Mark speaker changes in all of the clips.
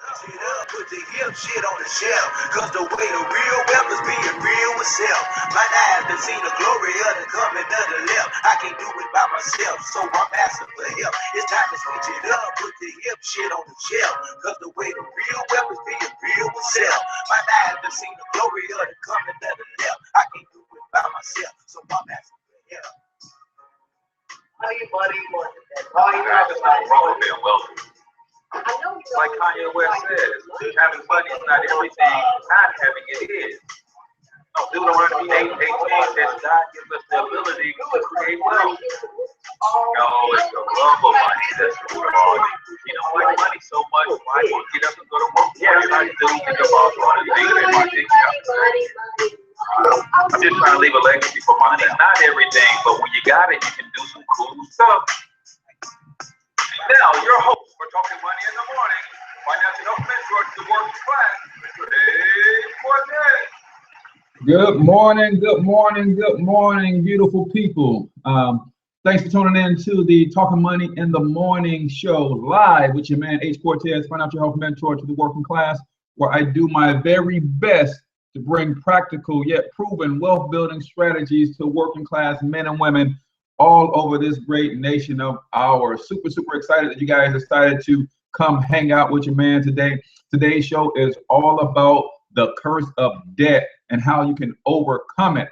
Speaker 1: Put the hip shit on the shelf, cause the way the real wealth is being real with self. Might not have to see the glory of the coming of the left. I can't do it by myself, so I'm asking for help. It's time to switch it up, put the hip shit on the shelf, cause the way the real wealth is being real with self. Might not have to see the glory of the coming of the left. I can't do it by myself, so I'm asking for help.
Speaker 2: Money, money, money. All you talk about is wrong with being wealthy. Like Kanye West says, having money is not everything, not having it is. No, Deuteronomy 8:18 says God gives us the ability to create wealth. No, it's the love of money that's the root of all. You don't like money so much, why you get up and go to work? Everybody do think about all the things they want to think about. I'm just trying to leave a legacy for money. Not everything, but when you got it, you can do some cool stuff. Now, your host for Talking Money in the Morning, financial mentor to the working class, Mr. Dave Cortez.
Speaker 3: Good morning, good morning, good morning, beautiful people. Thanks for tuning in to the Talking Money in the Morning show live with your man H. Cortez, financial health mentor to the working class, where I do my very best to bring practical yet proven wealth building strategies to working class men and women all over this great nation of ours. Super excited that you guys decided to come hang out with your man today. Today's show is all about the curse of debt and how you can overcome it.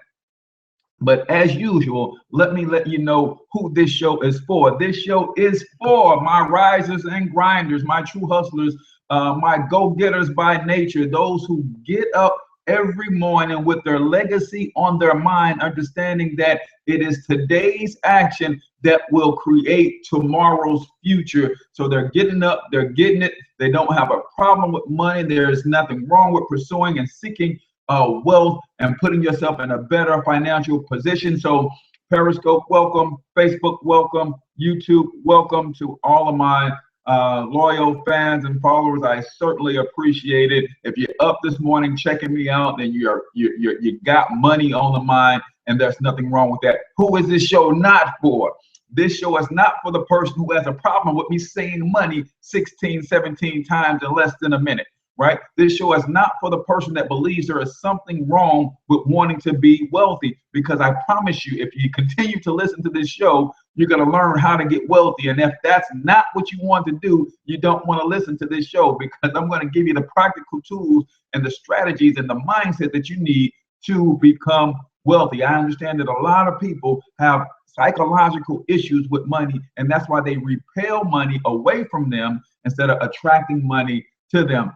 Speaker 3: But as usual, let me let you know who this show is for. This show is for my risers and grinders, my true hustlers, my go-getters by nature, those who get up every morning with their legacy on their mind, understanding that it is today's action that will create tomorrow's future. So they're getting up, they're getting it. They don't have a problem with money. There's nothing wrong with pursuing and seeking wealth and putting yourself in a better financial position. So Periscope, welcome. Facebook, welcome. YouTube, welcome to all of my loyal fans and followers. I certainly appreciate it. If you're up this morning checking me out, then you got money on the mind, and there's nothing wrong with that. Who is this show not for? This show is not for the person who has a problem with me saying money 16, 17 times in less than a minute, right? This show is not for the person that believes there is something wrong with wanting to be wealthy, because I promise you, if you continue to listen to this show, you're going to learn how to get wealthy. And if that's not what you want to do, you don't want to listen to this show, because I'm going to give you the practical tools and the strategies and the mindset that you need to become wealthy. I understand that a lot of people have psychological issues with money, and that's why they repel money away from them instead of attracting money to them.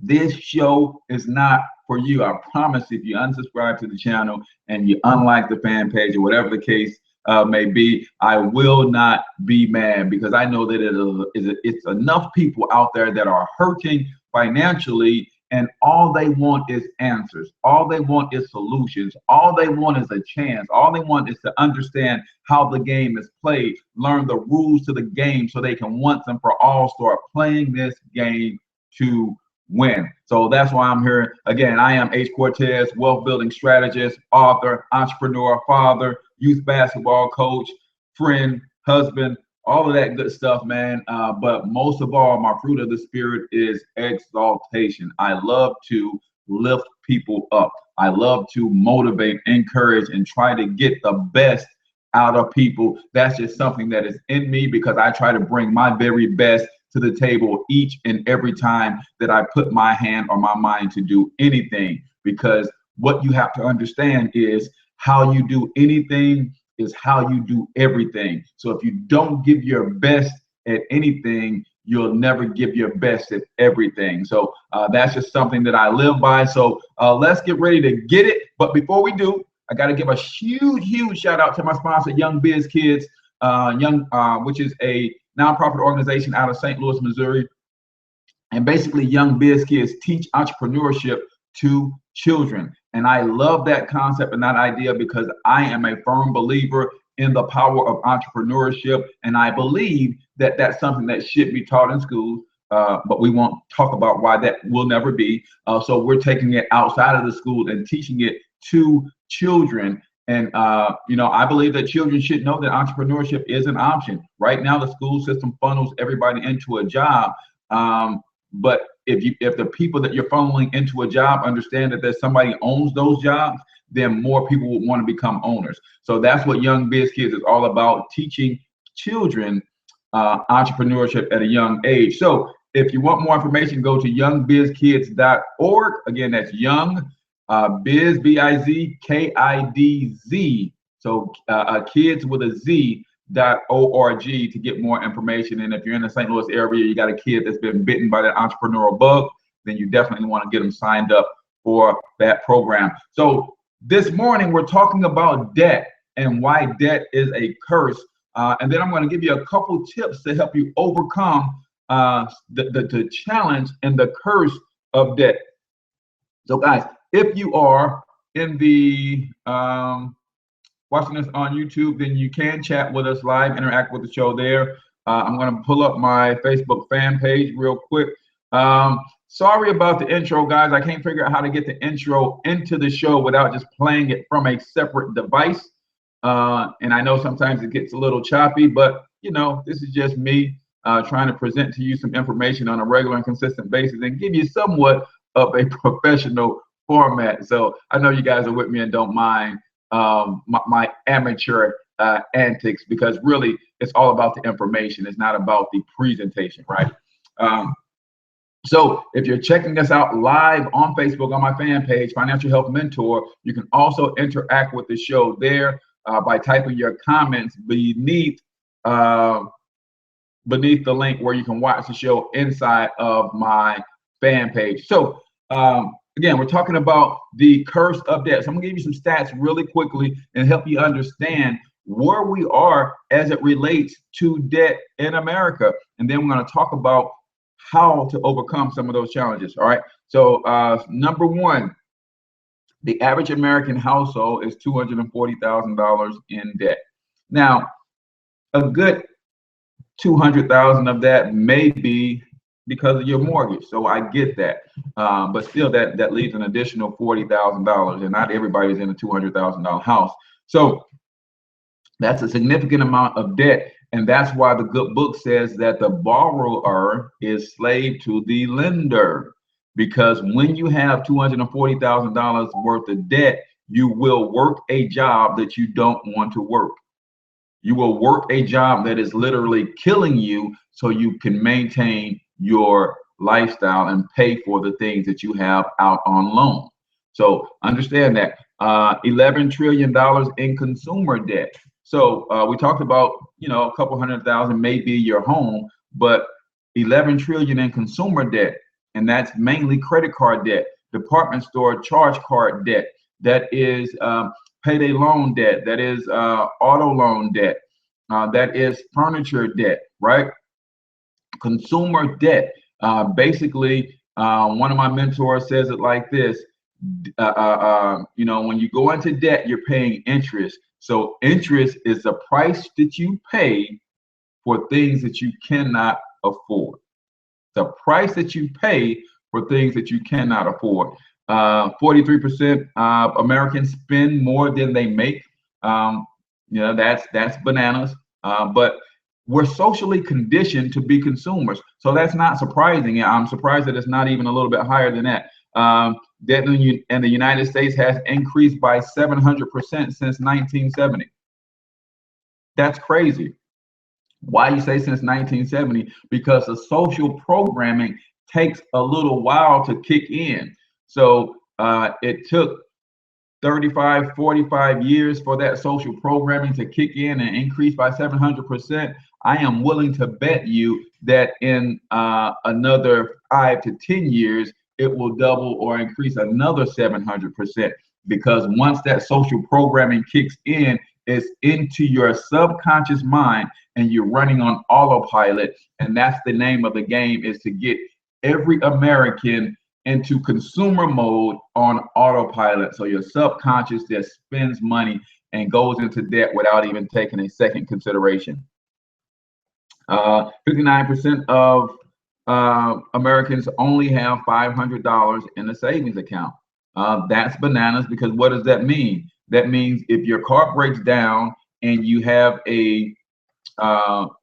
Speaker 3: This show is not for you. I promise. If you unsubscribe to the channel and you unlike the fan page or whatever the case may be, I will not be mad, because I know that it's enough people out there that are hurting financially, and all they want is answers. All they want is solutions. All they want is a chance. All they want is to understand how the game is played, learn the rules to the game, so they can once and for all start playing this game to win. So that's why I'm here. Again, I am H. Cortez, wealth building strategist, author, entrepreneur, father, youth basketball coach, friend, husband, all of that good stuff, man. But most of all, my fruit of the spirit is exaltation. I love to lift people up. I love to motivate, encourage, and try to get the best out of people. That's just something that is in me, because I try to bring my very best to the table each and every time that I put my hand or my mind to do anything. Because what you have to understand is how you do anything is how you do everything. So if you don't give your best at anything, you'll never give your best at everything. So that's just something that I live by. So let's get ready to get it. But before we do, I got to give a huge shout out to my sponsor, Young Biz Kids, which is a nonprofit organization out of St. Louis, Missouri. And basically, Young Biz Kids teach entrepreneurship to children. And I love that concept and that idea, because I am a firm believer in the power of entrepreneurship. And I believe that that's something that should be taught in schools, but we won't talk about why that will never be. So we're taking it outside of the school and teaching it to children. And, I believe that children should know that entrepreneurship is an option. Right now, the school system funnels everybody into a job. But if the people that you're funneling into a job understand that there's somebody owns those jobs, then more people will want to become owners. So that's what Young Biz Kids is all about, teaching children entrepreneurship at a young age. So if you want more information, go to youngbizkids.org. Again, that's young biz, BIZKIDZ. So kids with a Z.org to get more information. And if you're in the St. Louis area, you got a kid that's been bitten by that entrepreneurial bug, then you definitely want to get them signed up for that program. So this morning, we're talking about debt and why debt is a curse. And then I'm going to give you a couple tips to help you overcome the challenge and the curse of debt. So guys, if you are in the watching us on YouTube, then you can chat with us live, interact with the show there. I'm going to pull up my Facebook fan page real quick. Sorry about the intro, guys. I can't figure out how to get the intro into the show without just playing it from a separate device. And I know sometimes it gets a little choppy, but you know, this is just me trying to present to you some information on a regular and consistent basis and give you somewhat of a professional format. So I know you guys are with me and don't mind my amateur antics, because really it's all about the information. It's not about the presentation, right? So if you're checking us out live on Facebook on my fan page, Financial Health Mentor, you can also interact with the show there by typing your comments beneath the link where you can watch the show inside of my fan page. So again, we're talking about the curse of debt. So I'm gonna give you some stats really quickly and help you understand where we are as it relates to debt in America. And then we're gonna talk about how to overcome some of those challenges. All right. So number one, the average American household is $240,000 in debt. Now, a good 200,000 of that may be because of your mortgage. So I get that. But still that leaves an additional $40,000, and not everybody's in a $200,000 house. So that's a significant amount of debt. And that's why the good book says that the borrower is slave to the lender. Because when you have $240,000 worth of debt, you will work a job that you don't want to work. You will work a job that is literally killing you so you can maintain your lifestyle and pay for the things that you have out on loan. So understand that $11 trillion in consumer debt. So we talked about, you know, a couple 100,000 may be your home, but 11 trillion in consumer debt, and that's mainly credit card debt, department store charge card debt, that is payday loan debt, that is auto loan debt, that is furniture debt, right? Consumer debt. Basically, one of my mentors says it like this, you know, when you go into debt, you're paying interest. So interest is the price that you pay for things that you cannot afford. The price that you pay for things that you cannot afford. 43% of Americans spend more than they make. You know, that's bananas. But we're socially conditioned to be consumers, so that's not surprising. I'm surprised that it's not even a little bit higher than that. Debt in the United States has increased by 700% since 1970. That's crazy. Why you say since 1970? Because the social programming takes a little while to kick in. So it took 35, 45 years for that social programming to kick in and increase by 700%. I am willing to bet you that in another 5 to 10 years, it will double or increase another 700%, because once that social programming kicks in, it's into your subconscious mind and you're running on autopilot. And that's the name of the game, is to get every American into consumer mode on autopilot. So your subconscious just spends money and goes into debt without even taking a second consideration. 59% of Americans only have $500 in a savings account. That's bananas, because what does that mean? That means if your car breaks down and you have a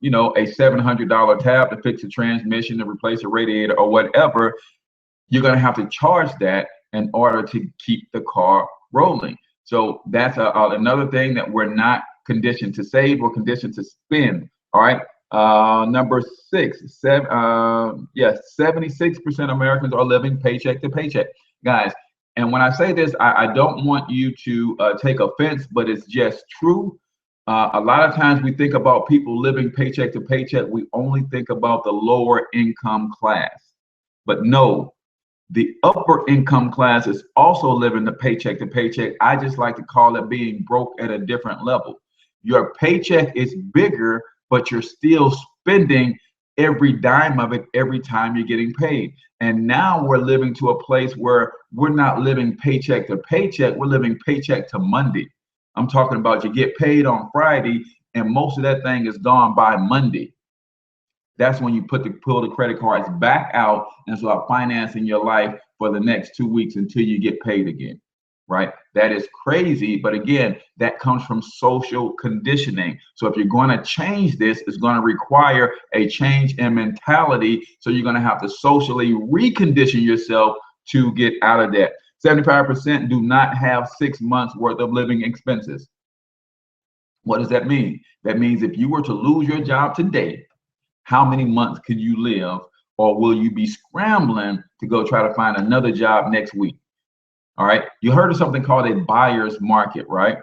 Speaker 3: you know, a $700 tab to fix a transmission, to replace a radiator or whatever, you're going to have to charge that in order to keep the car rolling. So that's another thing that we're not conditioned to save, we're conditioned to spend. All right. Number 76% of Americans are living paycheck to paycheck, guys. And when I say this, I don't want you to take offense, but it's just true. A lot of times we think about people living paycheck to paycheck, we only think about the lower income class. But no, the upper income class is also living the paycheck to paycheck. I just like to call it being broke at a different level. Your paycheck is bigger, but you're still spending every dime of it every time you're getting paid. And now we're living to a place where we're not living paycheck to paycheck, we're living paycheck to Monday. I'm talking about you get paid on Friday and most of that thing is gone by Monday. That's when you pull the credit cards back out and start financing your life for the next 2 weeks until you get paid again, right? That is crazy. But again, that comes from social conditioning. So if you're going to change this, it's going to require a change in mentality. So you're going to have to socially recondition yourself to get out of that. 75% do not have 6 months worth of living expenses. What does that mean? That means if you were to lose your job today, how many months could you live, or will you be scrambling to go try to find another job next week? All right. You heard of something called a buyer's market, right?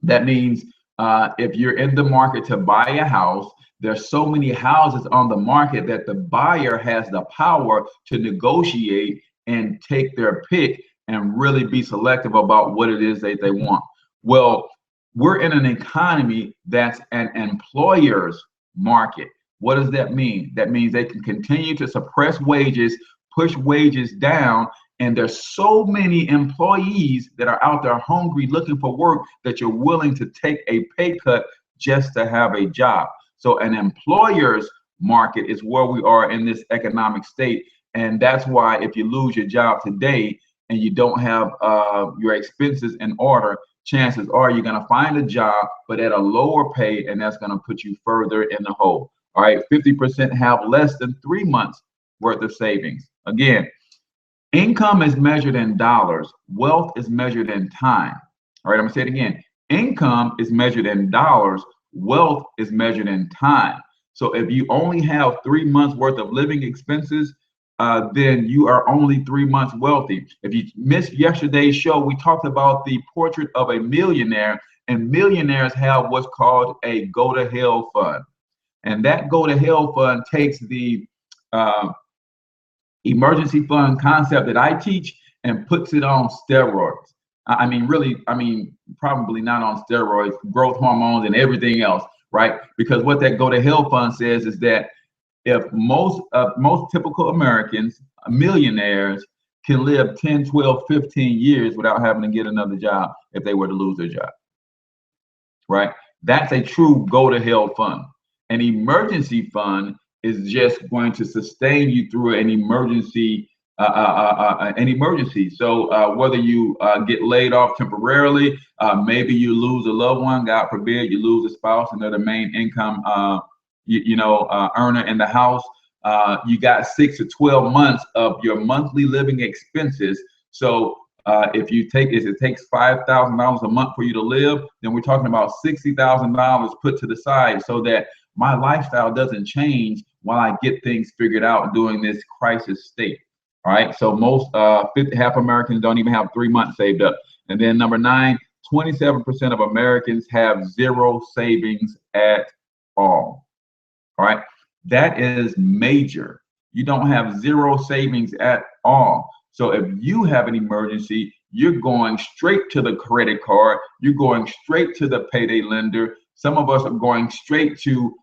Speaker 3: That means if you're in the market to buy a house, there's so many houses on the market that the buyer has the power to negotiate and take their pick and really be selective about what it is that they want. Well, we're in an economy that's an employer's market. What does that mean? That means they can continue to suppress wages, push wages down, and there's so many employees that are out there hungry looking for work that you're willing to take a pay cut just to have a job. So an employer's market is where we are in this economic state. And that's why if you lose your job today and you don't have your expenses in order, chances are you're going to find a job, but at a lower pay, and that's going to put you further in the hole. All right, 50% have less than 3 months worth of savings. Again, income is measured in dollars. Wealth is measured in time. All right, I'm going to say it again. Income is measured in dollars. Wealth is measured in time. So if you only have 3 months worth of living expenses, then you are only 3 months wealthy. If you missed yesterday's show, we talked about the portrait of a millionaire, and millionaires have what's called a go to hell fund. And that go to hell fund takes the emergency fund concept that I teach and puts it on steroids. I mean, really, probably not on steroids, growth hormones and everything else, right? Because what that go to hell fund says is that if most typical Americans, millionaires, can live 10, 12, 15 years without having to get another job if they were to lose their job, right? That's a true go to hell fund. An emergency fund is just going to sustain you through an emergency. So whether you get laid off temporarily, maybe you lose a loved one, God forbid, you lose a spouse and they're the main income earner in the house. You got 6 to 12 months of your monthly living expenses. So if it takes $5,000 a month for you to live, then we're talking about $60,000 put to the side so that my lifestyle doesn't change while I get things figured out during this crisis state. All right. So most half Americans don't even have 3 months saved up. And then number 9, 27% of Americans have zero savings at all. All right. That is major. You don't have zero savings at all. So if you have an emergency, you're going straight to the credit card. You're going straight to the payday lender. Some of us are going straight to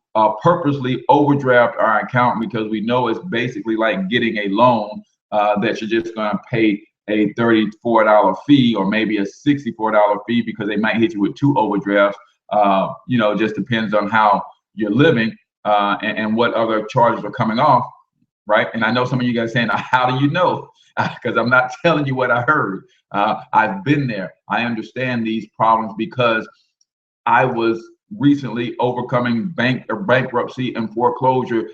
Speaker 3: purposely overdraft our account because we know it's basically like getting a loan that you're just going to pay a $34 fee or maybe a $64 fee because they might hit you with 2 overdrafts. Just depends on how you're living and what other charges are coming off, right? And I know some of you guys saying, how do you know? Because I'm not telling you what I heard. I've been there. I understand these problems because I was recently overcoming bankruptcy and foreclosure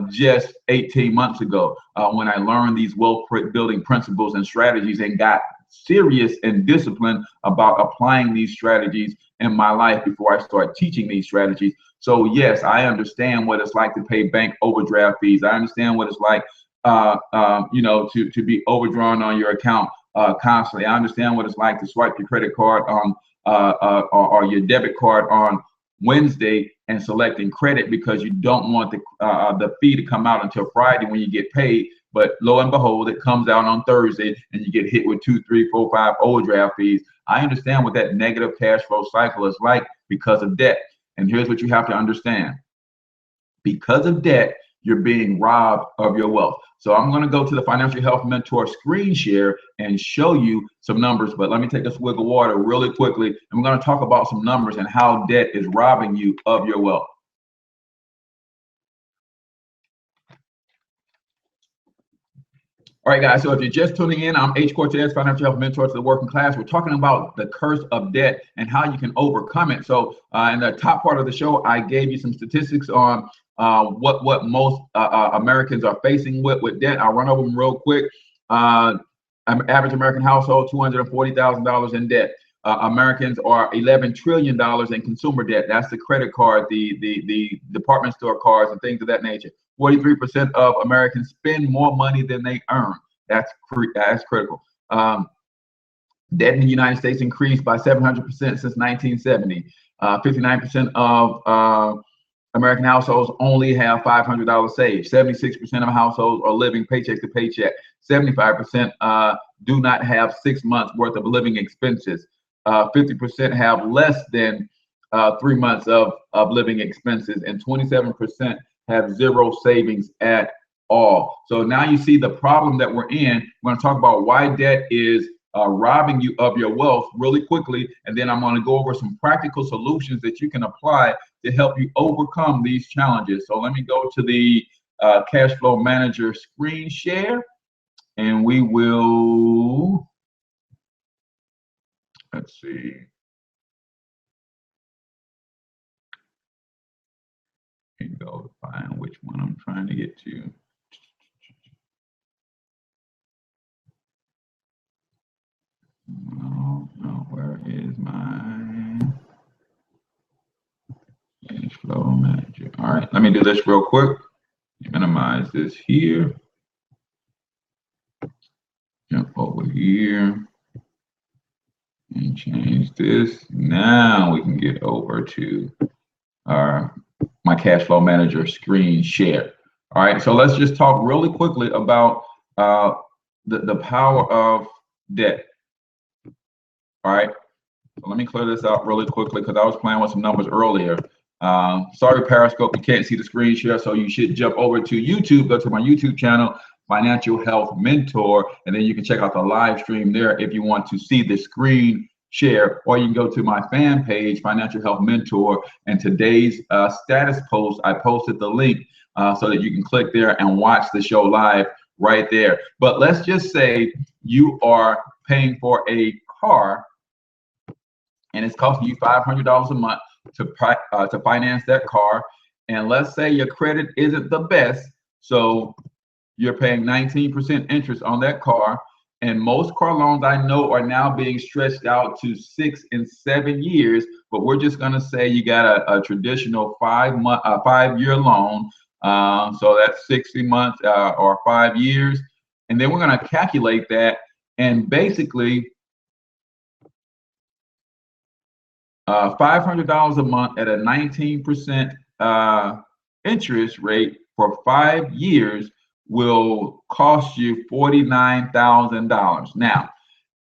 Speaker 3: just 18 months ago when I learned these wealth building principles and strategies and got serious and disciplined about applying these strategies in my life before I start teaching these strategies. So yes, I understand what it's like to pay bank overdraft fees. I understand what it's like, you know, to be overdrawn on your account constantly. I understand what it's like to swipe your credit card on or your debit card on Wednesday and selecting credit because you don't want the fee to come out until Friday when you get paid. But lo and behold, it comes out on Thursday and you get hit with 2, 3, 4, 5 overdraft fees. I understand what that negative cash flow cycle is like because of debt. And here's what you have to understand. Because of debt, you're being robbed of your wealth. So I'm going to go to the Financial Health Mentor screen share and show you some numbers, but let me take a swig of water really quickly, and we're going to talk about some numbers and how debt is robbing you of your wealth. All right, guys, so if you're just tuning in, I'm H. Cortez, Financial Health Mentor to the working class. We're talking about the curse of debt and how you can overcome it. So in the top part of the show, I gave you some statistics on what most Americans are facing with debt. I'll run over them real quick. Average American household, $240,000 in debt. Americans are $11 trillion in consumer debt. That's the credit card, the department store cards, and things of that nature. 43% of Americans spend more money than they earn. That's critical. Debt in the United States increased by 700% since 1970. 59% of American households only have $500 saved. 76% of households are living paycheck to paycheck. 75% do not have 6 months worth of living expenses. 50% have less than 3 months of living expenses, and 27% have zero savings at all. So now you see the problem that we're in. We're going to talk about why debt is robbing you of your wealth really quickly, and then I'm going to go over some practical solutions that you can apply to help you overcome these challenges. So let me go to the Cash Flow Manager screen share, and we will, let's see. And go to find which one I'm trying to get to. No, where is my Cash Flow Manager? All right, let me do this real quick. Minimize this here. Jump over here and change this. Now we can get over to my Cash Flow Manager screen share. All right, so let's just talk really quickly about the power of debt. All right, so let me clear this out really quickly because I was playing with some numbers earlier. Sorry, Periscope, you can't see the screen share, so you should jump over to YouTube, go to my YouTube channel, Financial Health Mentor, and then you can check out the live stream there if you want to see the screen share, or you can go to my fan page, Financial Health Mentor, and today's status post, I posted the link so that you can click there and watch the show live right there. But let's just say you are paying for a car and it's costing you $500 a month to finance that car, and let's say your credit isn't the best, so you're paying 19% interest on that car. And most car loans I know are now being stretched out to 6 and 7 years, but we're just gonna say you got a traditional 5-year loan, so that's 60 months or 5 years, and then we're gonna calculate that, and basically $500 a month at a 19% interest rate for 5 years will cost you $49,000. Now,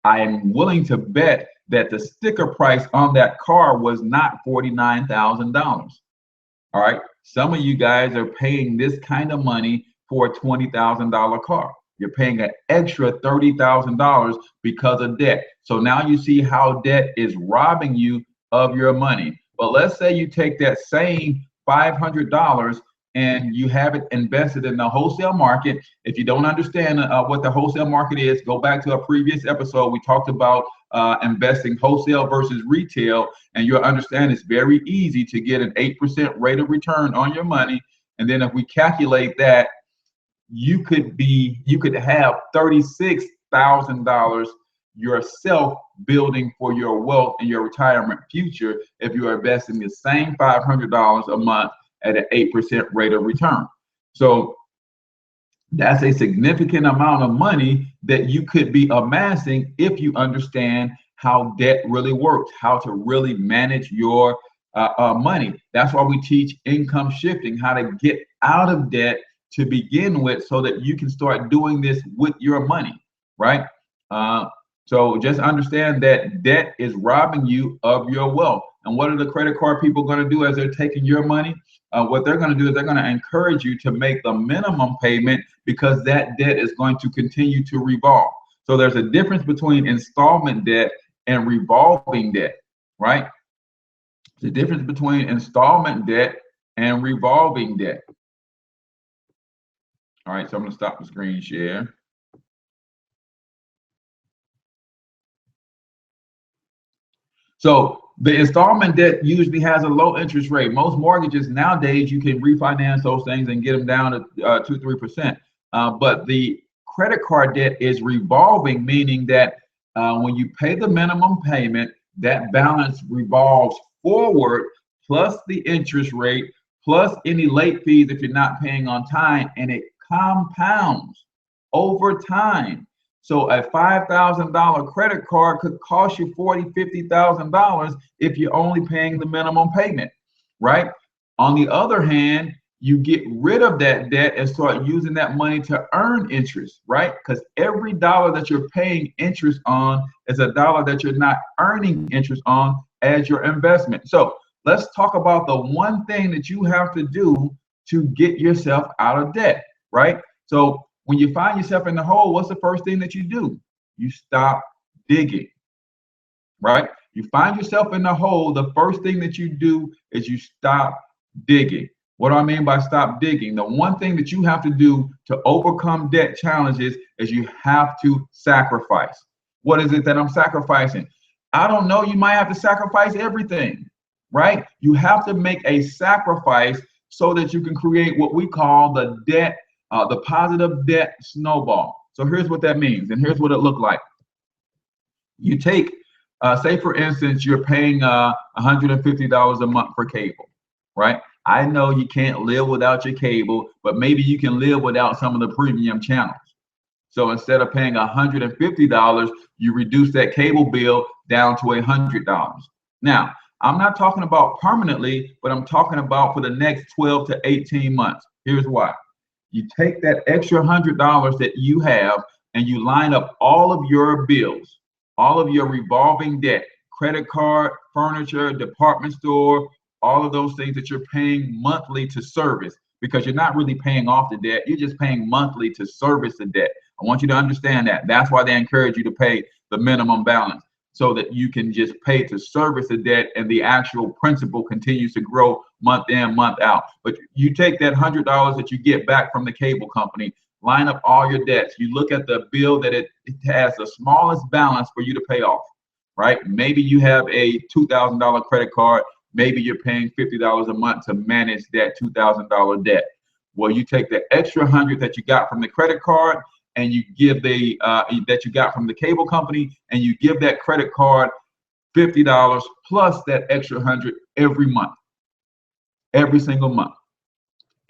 Speaker 3: I am willing to bet that the sticker price on that car was not $49,000. All right, some of you guys are paying this kind of money for a $20,000 car. You're paying an extra $30,000 because of debt. So now you see how debt is robbing you of your money. But let's say you take that same $500 and you have it invested in the wholesale market. If you don't understand what the wholesale market is, go back to a previous episode. We talked about investing wholesale versus retail, and you'll understand it's very easy to get an 8% rate of return on your money. And then if we calculate that, you could have $36,000 yourself building for your wealth and your retirement future if you are investing the same $500 a month at an 8% rate of return. So that's a significant amount of money that you could be amassing if you understand how debt really works, how to really manage your money. That's why we teach income shifting, how to get out of debt to begin with so that you can start doing this with your money, right? So just understand that debt is robbing you of your wealth. And what are the credit card people going to do as they're taking your money? What they're going to do is they're going to encourage you to make the minimum payment because that debt is going to continue to revolve. So there's a difference between installment debt and revolving debt, right? The difference between installment debt and revolving debt. All right, so I'm going to stop the screen share. So the installment debt usually has a low interest rate. Most mortgages nowadays, you can refinance those things and get them down to 2-3%. But the credit card debt is revolving, meaning that when you pay the minimum payment, that balance revolves forward plus the interest rate plus any late fees if you're not paying on time, and it compounds over time. So a $5,000 credit card could cost you $40,000, $50,000 if you're only paying the minimum payment, right? On the other hand, you get rid of that debt and start using that money to earn interest, right? Because every dollar that you're paying interest on is a dollar that you're not earning interest on as your investment. So let's talk about the one thing that you have to do to get yourself out of debt, right? So when you find yourself in the hole, what's the first thing that you do? You stop digging, right? You find yourself in the hole, the first thing that you do is you stop digging. What do I mean by stop digging? The one thing that you have to do to overcome debt challenges is you have to sacrifice. What is it that I'm sacrificing? I don't know. You might have to sacrifice everything, right? You have to make a sacrifice so that you can create what we call the positive debt snowball. So here's what that means, and here's what it looked like. You take, say for instance, you're paying $150 a month for cable, right? I know you can't live without your cable, but maybe you can live without some of the premium channels. So instead of paying $150, you reduce that cable bill down to $100. Now, I'm not talking about permanently, but I'm talking about for the next 12 to 18 months. Here's why. You take that extra $100 that you have and you line up all of your bills, all of your revolving debt, credit card, furniture, department store, all of those things that you're paying monthly to service, because you're not really paying off the debt. You're just paying monthly to service the debt. I want you to understand that. That's why they encourage you to pay the minimum balance, so that you can just pay to service the debt and the actual principal continues to grow month in, month out. But you take that $100 that you get back from the cable company, line up all your debts. You look at the bill that it has the smallest balance for you to pay off, right? Maybe you have a $2,000 credit card. Maybe you're paying $50 a month to manage that $2,000 debt. Well, you take the extra $100 that you got from the credit card and you give that you got from the cable company, and you give that credit card $50 plus that extra $100 every month, every single month.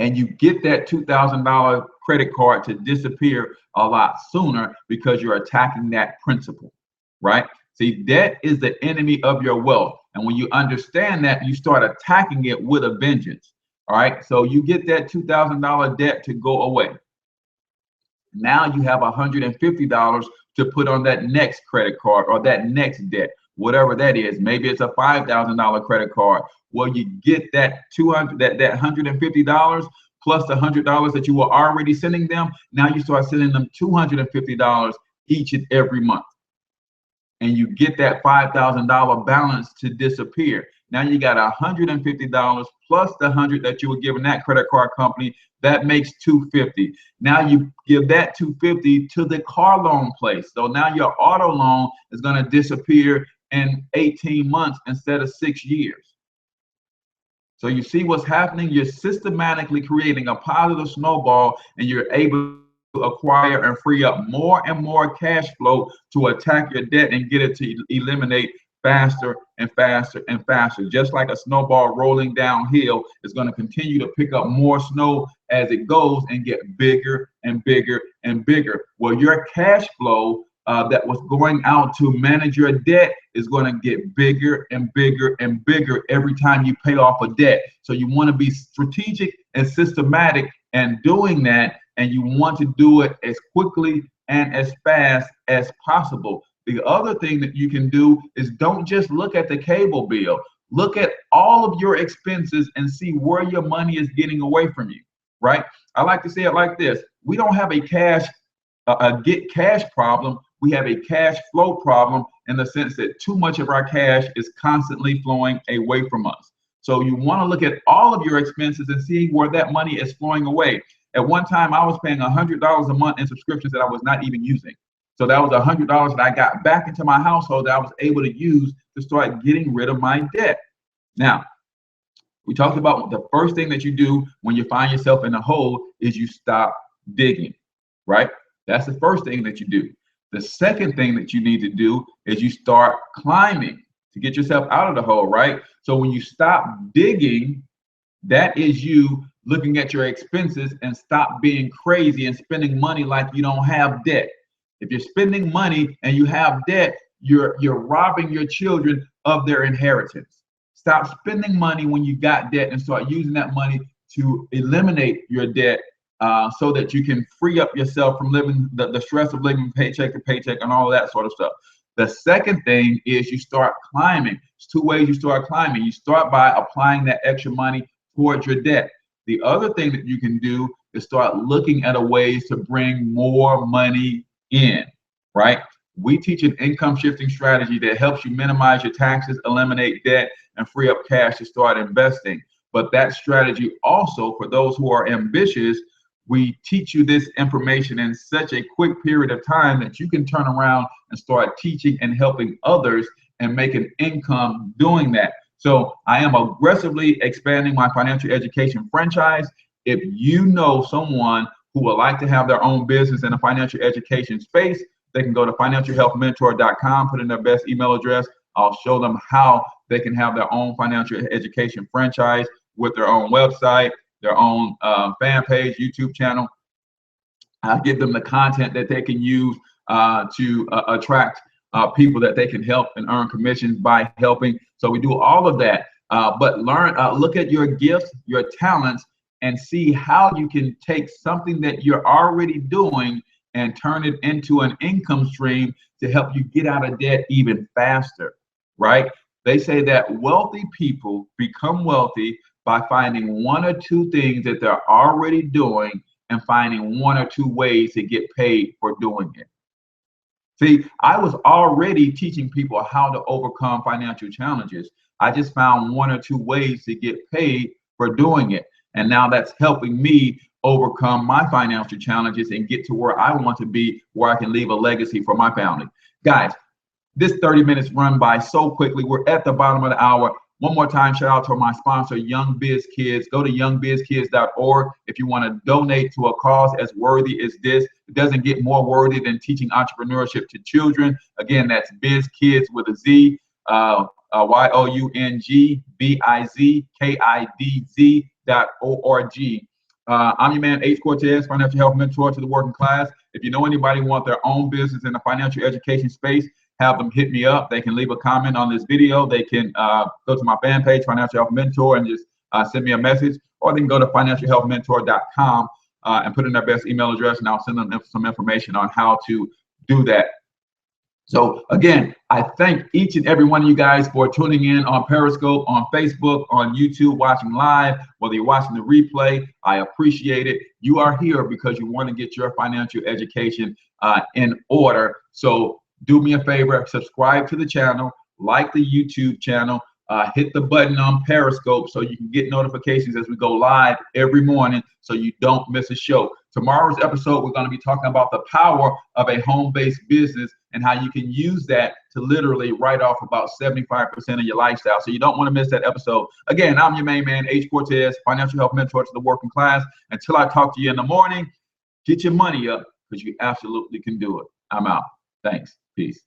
Speaker 3: And you get that $2,000 credit card to disappear a lot sooner because you're attacking that principal, right? See, debt is the enemy of your wealth. And when you understand that, you start attacking it with a vengeance. All right. So you get that $2,000 debt to go away. Now you have $150 to put on that next credit card or that next debt, whatever that is. Maybe it's a $5,000 credit card. Well, you get that $150 plus the $100 that you were already sending them. Now you start sending them $250 each and every month. And you get that $5,000 balance to disappear. Now you got $150 plus the 100 that you were giving that credit card company. That makes $250. Now you give that $250 to the car loan place. So now your auto loan is going to disappear in 18 months instead of 6 years. So you see what's happening? You're systematically creating a positive snowball, and you're able to acquire and free up more and more cash flow to attack your debt and get it to eliminate faster and faster and faster. Just like a snowball rolling downhill is going to continue to pick up more snow as it goes and get bigger and bigger and bigger. Well, your cash flow that was going out to manage your debt is going to get bigger and bigger and bigger every time you pay off a debt. So you want to be strategic and systematic and doing that, and you want to do it as quickly and as fast as possible. The other thing that you can do is don't just look at the cable bill. Look at all of your expenses and see where your money is getting away from you, right? I like to say it like this. We don't have a get cash problem. We have a cash flow problem in the sense that too much of our cash is constantly flowing away from us. So you want to look at all of your expenses and see where that money is flowing away. At one time, I was paying $100 a month in subscriptions that I was not even using. So that was $100 that I got back into my household that I was able to use to start getting rid of my debt. Now, we talked about the first thing that you do when you find yourself in a hole is you stop digging, right? That's the first thing that you do. The second thing that you need to do is you start climbing to get yourself out of the hole, right? So when you stop digging, that is you looking at your expenses and stop being crazy and spending money like you don't have debt. If you're spending money and you have debt, you're robbing your children of their inheritance. Stop spending money when you got debt and start using that money to eliminate your debt so that you can free up yourself from living the stress of living paycheck to paycheck and all of that sort of stuff. The second thing is you start climbing. There's two ways you start climbing. You start by applying that extra money towards your debt. The other thing that you can do is start looking at ways to bring more money in, right? We teach an income shifting strategy that helps you minimize your taxes, eliminate debt, and free up cash to start investing. But that strategy also, for those who are ambitious, we teach you this information in such a quick period of time that you can turn around and start teaching and helping others and make an income doing that. So I am aggressively expanding my financial education franchise. If you know someone who would like to have their own business in the financial education space, they can go to financialhealthmentor.com, put in their best email address. I'll show them how they can have their own financial education franchise with their own website, their own fan page, YouTube channel. I'll give them the content that they can use to attract people that they can help and earn commissions by helping. So we do all of that, but look at your gifts, your talents, and see how you can take something that you're already doing and turn it into an income stream to help you get out of debt even faster, right? They say that wealthy people become wealthy by finding one or two things that they're already doing and finding one or two ways to get paid for doing it. See, I was already teaching people how to overcome financial challenges. I just found one or two ways to get paid for doing it. And now that's helping me overcome my financial challenges and get to where I want to be, where I can leave a legacy for my family. Guys, this 30 minutes run by so quickly. We're at the bottom of the hour. One more time, shout out to my sponsor, Young Biz Kids. Go to youngbizkids.org if you want to donate to a cause as worthy as this. It doesn't get more worthy than teaching entrepreneurship to children. Again, that's Biz Kids with a Z, youngbizkidz.org. I'm your man, H. Cortez, financial health mentor to the working class. If you know anybody who wants their own business in the financial education space, have them hit me up. They can leave a comment on this video. They can go to my fan page, Financial Health Mentor, and just send me a message. Or they can go to financialhealthmentor.com and put in their best email address, and I'll send them some information on how to do that. So again, I thank each and every one of you guys for tuning in on Periscope, on Facebook, on YouTube, watching live, whether you're watching the replay. I appreciate it. You are here because you want to get your financial education in order. So do me a favor, subscribe to the channel, like the YouTube channel, hit the button on Periscope so you can get notifications as we go live every morning so you don't miss a show. Tomorrow's episode, we're going to be talking about the power of a home-based business and how you can use that to literally write off about 75% of your lifestyle. So you don't want to miss that episode. Again, I'm your main man, H. Cortez, financial health mentor to the working class. Until I talk to you in the morning, get your money up because you absolutely can do it. I'm out. Thanks. Peace.